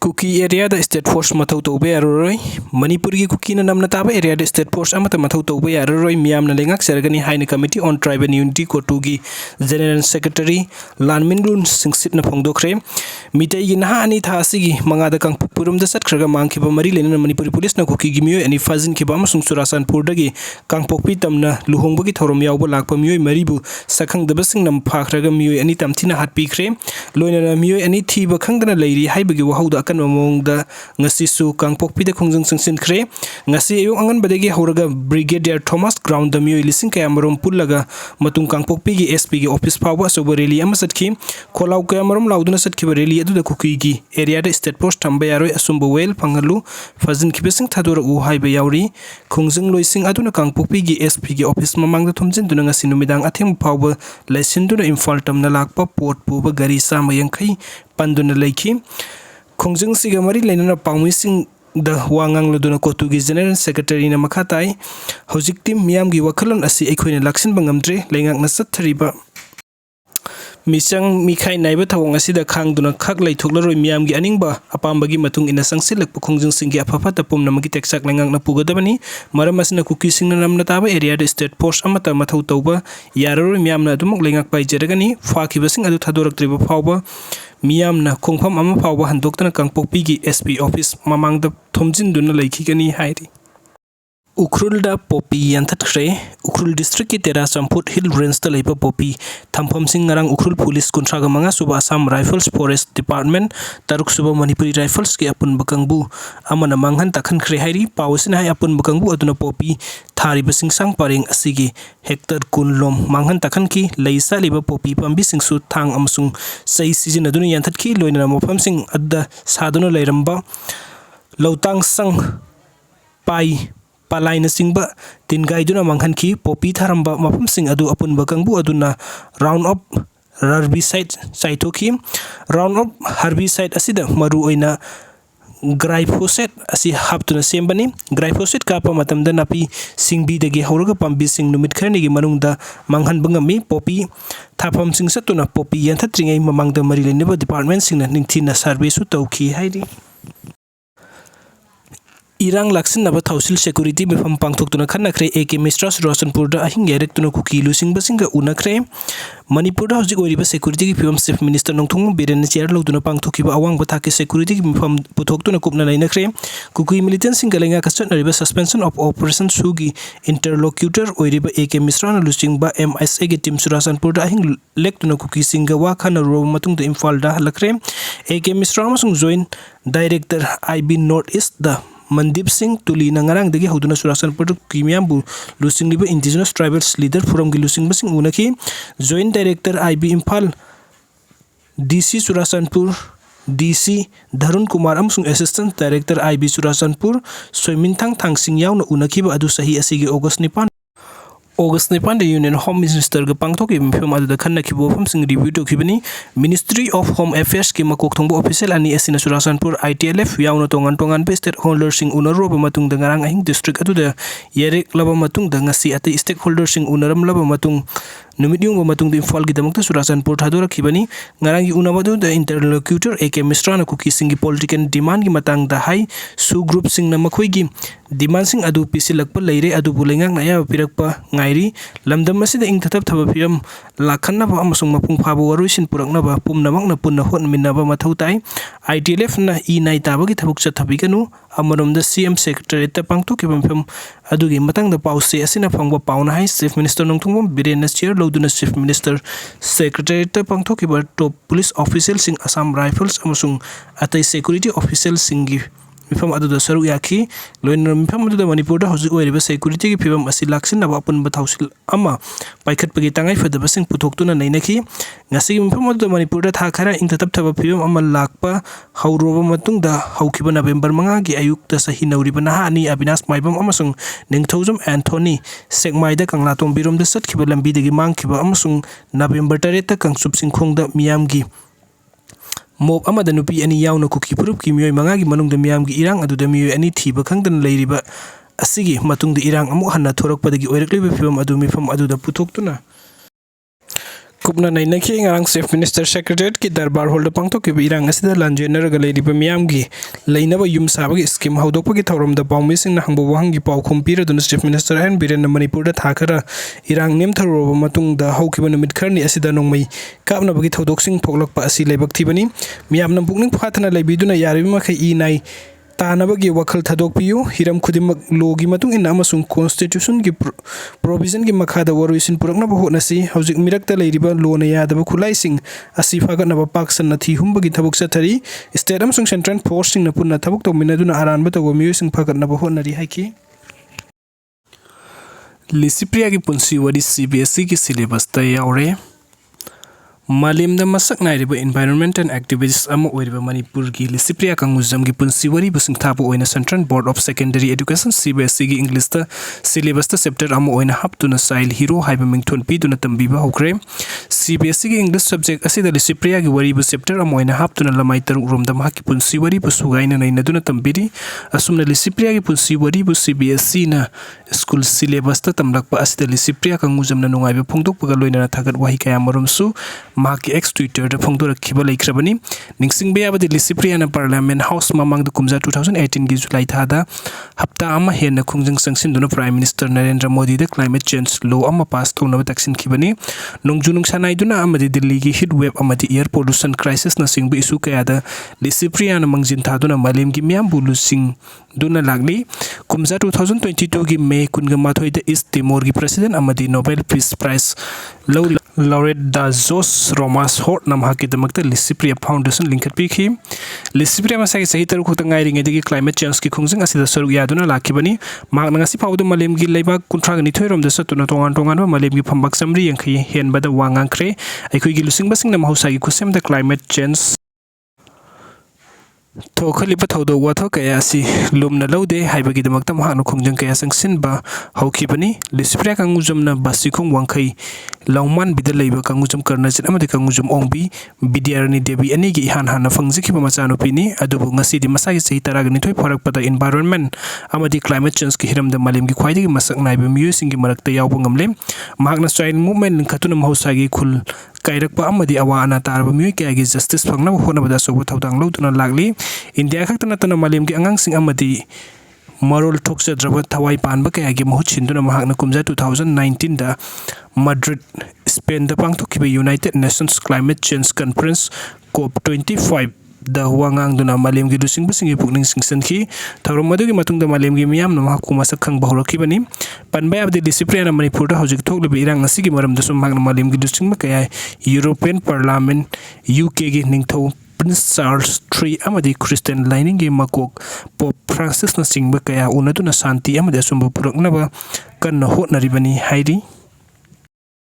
Kuki Areada State Force Mathou Touba Yararoi Manipuri Kuki na namna taba Areada State Force amata Mathou Touba Yararoi miyamna lengak sergani Haine Committee on Tribe and Unity Kotugi General Secretary Lanminrun Singsit na Phongdokhre Mitei gi naha ani tha asigi mangada kang purum da satkhraga mangkhiba mari lena Manipuri Police na Kuki gi miyoi ani fazin khiba amasung CHURACHANDPURDA gi kangpokpi tamna luhongba gi thorom yawba lakpa miyoi maribu sakhang dabasing nam phakhraga miyoi ani tamthina hatpi khre loina miyoi ani thiba khangdana leiri haiba gi wahauda Mongda ngasisu kangpokpi de khongjung singsin khre ngasi ayong angan badegi horaga Brigadier Thomas Ground miyoi lising kayamarom pullaga matung kangpokpi gi SP gi office phawa soba rally ama satkhi kholau kayamarom lauduna satki rally adu da Kuki gi Areada State Post thamba yaroi asumba wel phangalu fazin khibesing thadora u haiba yauri khongjung loising aduna kangpokpi gi SP gi office mamang da thomjin duna ngasi numidang athem phawa lesin duna Imphal tamna lakpa port puba gari sa mayangkhai panduna leikhi Khongjung siga mari lena pangmising the wangang loduna Kotugi General Secretary na makhatai hojik team miyam gi wakhalon asi ekhoina laksin bangamdre lengak na sathriba Misang Mikai Naiba Tawang asida khangduna khak laithoklaroi miyam gi aningba apambagi matung ina sangsilak khongjung singi aphafa tapum namagi teksak lengak na pugadabani maram asina Kuki singna namna taba Areada State Post amata Mathou Touba Yararoi miyamna adumuk lengak pai jeragani phakibasing adu thadoraktriba phawba Miyamna khongpham ama phawba handoktana kangpokpi gi SP office mamangda thomjin duna leikhigani hairi Ukhrulda Popi Yantatkre Ukhrul District ki Tera Samput Hill Range ta leipa Popi thampham sing ngarang Ukhrul Police kuntraga manga suba Assam Rifles Forest Department taruk suba Manipuri Rifles ki apun bakangbu amana manghan takhan khre hairi pawsin hai apun bakangbu aduna Popi thari basing sang paring asigi hector kunlom manghan takhan ki leisa liba Popi pambi singsu thang amsung sei season aduna yantat ki loina mofam sing adda saduna leiramba lautang sang pai Palaina singba tingai duna manghan ki Popi tharamba mapam sing adu apun bakangbu aduna round up herbicide saitoki round up herbicide asida maru oina glyphosate asi haptuna sembani glyphosate kapa matamda napi singbi dagi horaga pambi sing numit kharni gi manungda manghan bangami Popi thapam sing satuna Popi yanthatringai mamangda mari leneba department singna ningthina survey su tauki hairi Irang laksin naba thausil security mifam pangthokuna khannakhre AK MISHRA CHURACHANDPURDA Ahing Yarektuna Kuki Luchingbasinga Unnakhre Manipurda hojik oiriba security ki phibam Chief Minister Nongthong Biren chair loduna pangthokiba awangba thaki security ki mifam puthoktuna kupna lainakhre Kuki militant singa lenga kasatnariba suspension of operation sugi interlocutor oiriba AK MISHRA na Luchingba MSA ki team CHURACHANDPURDA Ahing Yarektuna Kuki singa wa khana ro matungda Imphal da halakre AK MISHRA amasung joint director IB North East da Mandip Singh Tuli na ngarang dagi hoduna CHURACHANDPURDA kimyambu lusingliba indigenous tribals leader forum gi Luchingbasinga Unnakhre joint director IB Imphal DC CHURACHANDPUR DC Dharun Kumar amsung assistant director IB CHURACHANDPUR Soimintang Thangsing yauna Unnakhiba adu sahi asigi August 9 the Union Home Minister ga pangthoki mifam adu da khanna khibo pham sing review to khibani Ministry of Home Affairs ki makok thongbo official ani asina CHURACHANDPUR ITLF yauna tongan pe stakeholder sing unaroba matung da ngarang Ahing district adu da yerek laba matung da ngasi ate stakeholder sing unaram laba matung Numidyung ba matung Imphal gi damakta CHURACHANDPUR thadora khibani ngarang gi unabadu da interlocutor AK MISHRA na Kuki singi political demand gi matang da hai su group sing na makhoi gi demand sing adu pisilakpa leire adu bulengak na ya pirakpa ngairi lamdam masida ingthatab thaba phiam lakhanna ba amasung mapung phaba waruisin purakna ba pumnamak na punna hon minaba Mathou tai ITLF na nai taba gi thabuk chathabi kanu amarom da CM secretary ta pangthoki pham adu gi matang da pause asina phangba pauna hai Chief Minister Nongthong Biren na chair loduna Chief Minister Secretary ta pangthoki ba top police official sing Assam Rifles amasung atai security official singi mifam adu da saru yakhi loina mifam adu da Manipurda hojik oiriba security ki phibam asi laksin naba apun bathausil ama paikhat pagi tangai fadaba sing puthoktuna nainakhi ngasi mifam adu da Manipurda tha khara ingtatap thaba phibam ama lakpa hauroba matung da haukhiba November 5 gi ayuk ta sahi nauriba naha ani Abinash Maibam amasung Ningthojum Anthony Sekmaida kanglatong birom da satkhiba lambi dagi mangkhiba amasung November 3 ta kangsup singkhong da miyam gi Mob amada nupi ani yauna Kuki purup ki miyoi mangagi manungda miyam gi irang adu da miyoi ani thiba khangdan leiriba asigi matungda irang amuk hanna thorakpadagi oirakliba phibam adu mifam adu da putoktuna Kupna nainaki ngarang Chief Minister Secretariat ki darbar hall pangtok ki irang asida lanjener ga leiriba miyam gi leinaba yum sabagi scheme haudokpa gi thorom da pawmi sing na hangbo wahang gi paw khumpira dun Chief Minister and Biren Manipur da thakara irang nem tharo matung da haukiba numit kharni asida nongmai kapna bagi thodok sing thoklakpa asi leibak thibani miyam na bukning phathana leibiduna yariba makhai I nai तानबगी वखल थदोकपियो हिरम खुदिमक लोगी मतुंग इन अमसुंग constitution की provision की मखादा वरुइसिन पुरकनब होनसी हौजिक मिरक्ता लेरिबा loan Yadav खुलाइसिंग असि फागनब पाक्सन नथि हुंबगी थबुक सथरी स्टेट अमसुंग सेंट्रल फोर्सिंग न पुन्ना थबुक तोमिनदुना आरानब तगो मियुसिंग फागनब होनरी हाइकी लिसिप्रिया की पुंसी वरी CBSE की syllabus तयावरे Malimda masak nairiba environment and activities ama oiriba Manipur gi Lisipriya kanguzam gi punsi wari busing thapa oina Central Board of Secondary Education CBSE gi English ta syllabus ta chapter ama oina haptuna Sail Hero haiba mingthon pi duna tambiba hokre CBSE gi English subject asida Lisipriya gi wari bu chapter ama oina haptuna lamai taruk romda mahaki punsi wari bu sugaina naina duna tambiri asumna Lisipriya gi punsi wari bu CBSE na school syllabus ta tamlakpa asida Lisipriya kanguzam na nungaiba phongdokpa ga loina thagat wahi kaya marumsu Maki ex Twitter da phongdora khiba laikhrabani ningsing be abadi Lisipriya na Parliament House mamang da kumja 2018 gi July thada hapta ama hena khungjang sangsin duna Prime Minister Narendra Modi da climate change law ama pass thongna taksin khibani nongjunung sanai duna amadi Delhi gi heat wave amadi air pollution crisis na singbu issue kaya da Lisipriya na mangjin thaduna malem gi miyam bulu sing duna lagli kumja 2022 gi May kunga Mathou da East Timor gi President amadi Nobel Peace Prize laureate da Jos Romas Hort namhaki damakta Lisipriya Foundation linkat pikhi Lisipriya masagi sahi taru khota ngai ringi climate change ki khungjang asida saruk yaduna lakhibani mak ngasi pawdu malem gi leiba kuntra gani thoirom da satuna tongan malem gi phambak samri yangkhai hen bada wangang khre aikhoi gi Luchingbasinga mahausa gi khusem da climate change Thokhalipa thodo watho kaya si lumna laude haibagi damakta mahakno khongjang kaya sangsinba haukibani Lisipriya kangujamna basikhong wangkhai lawman bida leiba kangujam karnajit amadi kangujam ongbi Bidyarani Devi ani gi han hana fangjikhiba machano pini adubu ngasi di masagi sahi taragani thoi pharakpada environment amadi climate change ki hiramda malem gi khwaidagi masak naiba miyusing gi marakta yawba ngamle mahakna child movement khatuna mahausa gi khul kairakpa amadi awa ana tarba miyoy kaya gi justice phangnaba honabada sobu thaudang loduna lagli India khaktana tana malem gi angangsing amadi marol thoksadraba thawai panba kaya gi mahut sinduna mahakna kumja 2019 da Madrid Spain da pangthokkiba United Nations Climate Change Conference COP25 da huwangang duna malem gi Luchingbasinga pukning singsanki thorom madu gi matungda malem gi miyam na mahku masak khang bahorokibani panbai abdi Lisipriya na Manipur da hojik thokliba irang asigi maram da sum magna malem gi Luchingba kaya European Parliament UK gi ningthau Prince Charles III amadi Christian lining gi makok Pope Francis na singba kaya unaduna santi amadi asumba puraknaba kanna hotnaribani hairi